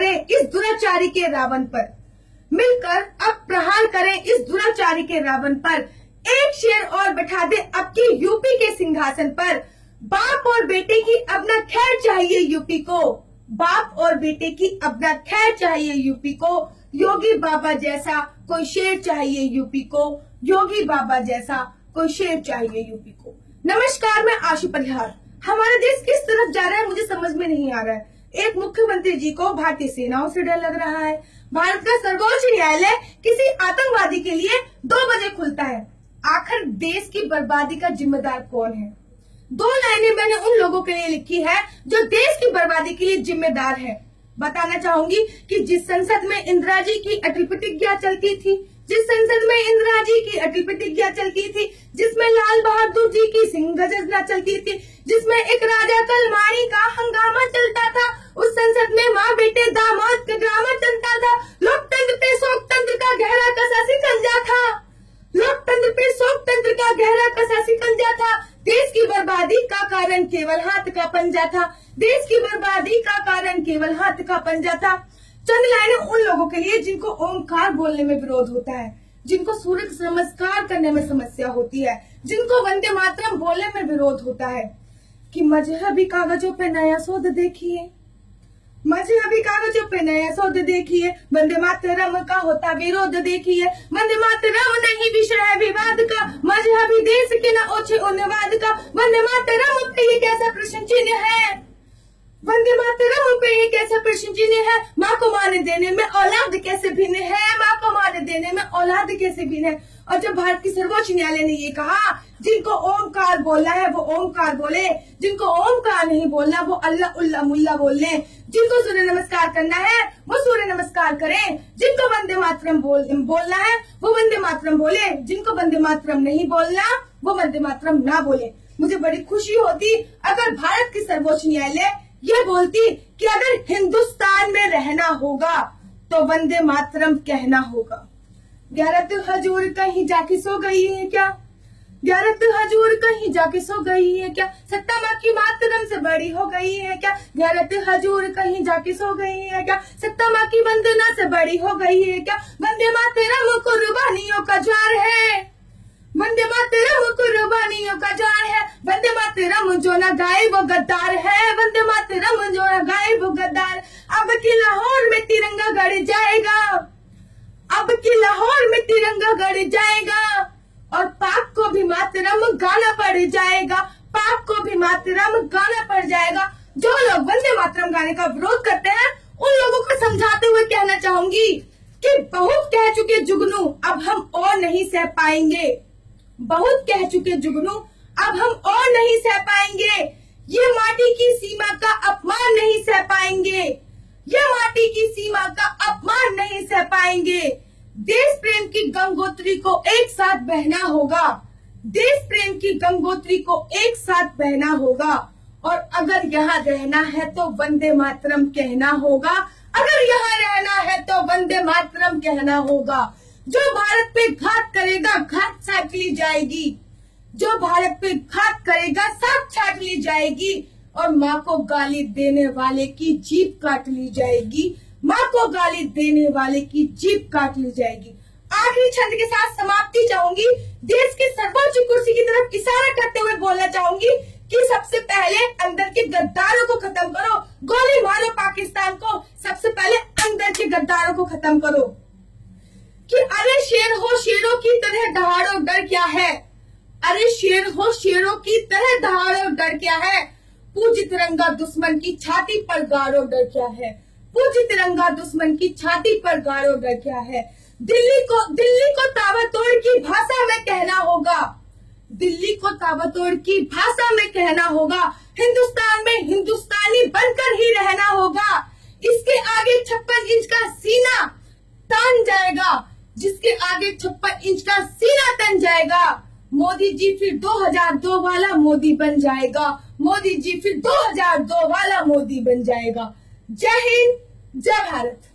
करें इस दुराचारी के रावण पर, मिलकर अब प्रहार करें इस दुराचारी के रावण पर। एक शेर और बैठा दे अब की यूपी के सिंहासन पर। बाप और बेटे की अब न खैर चाहिए यूपी को, बाप और बेटे की अब न खैर चाहिए यूपी को। योगी बाबा जैसा कोई शेर चाहिए यूपी को, योगी बाबा जैसा कोई शेर चाहिए यूपी को। नमस्कार, मैं आशु परिहार। हमारा देश किस तरफ जा रहा है मुझे समझ में नहीं आ रहा है। एक मुख्यमंत्री जी को भारतीय सेनाओं से डर लग रहा है। भारत का सर्वोच्च न्यायालय किसी आतंकवादी के लिए 2 बजे खुलता है। आखिर देश की बर्बादी का जिम्मेदार कौन है? 2 लाइनें मैंने उन लोगों के लिए लिखी है जो देश की बर्बादी के लिए जिम्मेदार है। बताना चाहूंगी कि जिस संसद में इंदिरा जी की अटल प्रतिज्ञा चलती थी, जिस संसद में इंदिरा जी की अटल प्रतिज्ञा चलती थी, जिसमें लाल बहादुर जी की सिंह गजरना चलती थी, जिसमें एक राजा कलमाड़ी का हंगामा चलता था, उस संसद में माँ बेटे दामाद का ड्रामा चलता था। लोकतंत्र पे शोकतंत्र का गहरा कसा सिकंजा था, लोकतंत्र पे शोकतंत्र का गहरा कसा सिकंजा था। देश की बर्बादी का कारण केवल हाथ का पंजा था, देश की बर्बादी का कारण केवल हाथ का पंजा था। चंद लाइनें उन लोगों के लिए जिनको ओमकार बोलने में विरोध होता है, जिनको सूर्य नमस्कार करने में समस्या होती है, जिनको वंदे मातरम बोलने में विरोध होता है कि मजहबी कागजों पे नया शोध देखिए, मजहबी कागजों पे नया शोध देखिए, वंदे मातरम का होता विरोध देखिए। वंदे मातरम नहीं विषय है विवाद का, मजहबी देश के न ओछे उन्वाद का। वंदे मातरम पे ये कैसा प्रश्न चिन्ह है, वंदे मातरम पे ये कैसा प्रश्न चिन्ह है। माँ को मान देने में औलाद कैसे भिन्न है, माँ को मान देने में औलाद कैसे भिन्न है। और जब भारत की सर्वोच्च न्यायालय ने ये कहा जिनको ओमकार बोलना है वो ओमकार बोले, जिनको ओमकार नहीं बोलना वो अल्लाह उल्ला मुल्ला बोल ले, जिनको सूर्य नमस्कार करना है वो सूर्य नमस्कार करें, जिनको वंदे मातरम बोलना है वो वंदे मातरम बोले, जिनको वंदे मातरम नहीं बोलना वो वंदे मातरम ना बोले। मुझे बड़ी खुशी होती अगर भारत की सर्वोच्च न्यायालय ये बोलती कि अगर हिंदुस्तान में रहना होगा तो वंदे मातरम कहना होगा। गैरत हजूर कहीं जाके सो गई है क्या, गैरत हजूर कहीं जाके सो गई है क्या, सत्ता माँ की मातरम से बड़ी हो गई है क्या। गैरत हजूर कहीं जाके सो गई है क्या, सत्ता माँ की वंदना से बड़ी हो गई है क्या। वंदे मातरम कुर्बानियों का ज्वार है, वंदे मातरम कुर्बानियों का ज्वार है। वंदे मातरम जो न गाए वो गद्दार है, वंदे मातरम जो न गाए वो गद्दार। अब की लाहौर में तिरंगा गड़ जाएगा, अब की लाहौर में तिरंगा गड़ जाएगा, और पाक को भी मातरम गाना पड़ जाएगा, पाक को भी मातरम गाना पड़ जाएगा। जो लोग वंदे मातरम गाने का विरोध करते हैं उन लोगों को समझाते हुए कहना चाहूंगी कि बहुत कह चुके जुगनू अब हम और नहीं सह पाएंगे, बहुत कह चुके जुगनू अब हम और नहीं सह पाएंगे। ये माटी की सीमा का अपमान नहीं सह पाएंगे, ये माटी की सीमा का अपमान नहीं सह पाएंगे। देश प्रेम की गंगोत्री को एक साथ बहना होगा, देश प्रेम की गंगोत्री को एक साथ बहना होगा। और अगर यहाँ रहना है तो वंदे मातरम कहना होगा, अगर यहाँ रहना है तो वंदे मातरम कहना होगा। जो भारत पे घात करेगा घात छाट ली जाएगी, जो भारत पे घात करेगा साथ छाट ली जाएगी, और माँ को गाली देने वाले की जीभ काट ली जाएगी, माँ को गाली देने वाले की जीभ काट ली जाएगी। आखिरी छंद के साथ समाप्ति चाहूंगी। देश की सर्वोच्च कुर्सी की तरफ इशारा करते हुए बोलना चाहूंगी कि सबसे पहले अंदर के गद्दारों को खत्म करो, गोली मारो पाकिस्तान को, सबसे पहले अंदर के गद्दारों को खत्म करो। कि अरे शेर हो शेरों की तरह दहाड़ो डर क्या है, अरे शेर हो शेरों की तरह दहाड़ो डर क्या है। पूज्य तिरंगा दुश्मन की छाती पर गाड़ो डर क्या है, पूज्य तिरंगा दुश्मन की छाती पर गाड़ो डर क्या है। दिल्ली को ताबड़तोड़ की भाषा में कहना होगा, दिल्ली को ताबड़तोड़ की भाषा में कहना होगा। हिंदुस्तान में हिंदुस्तानी बनकर ही रहना होगा। इसके आगे 56 इंच का सीना तान जाएगा, जिसके आगे 56 इंच का सीना तन जाएगा। मोदी जी फिर 2002 वाला मोदी बन जाएगा, मोदी जी फिर 2002 वाला मोदी बन जाएगा। जय हिंद, जय भारत।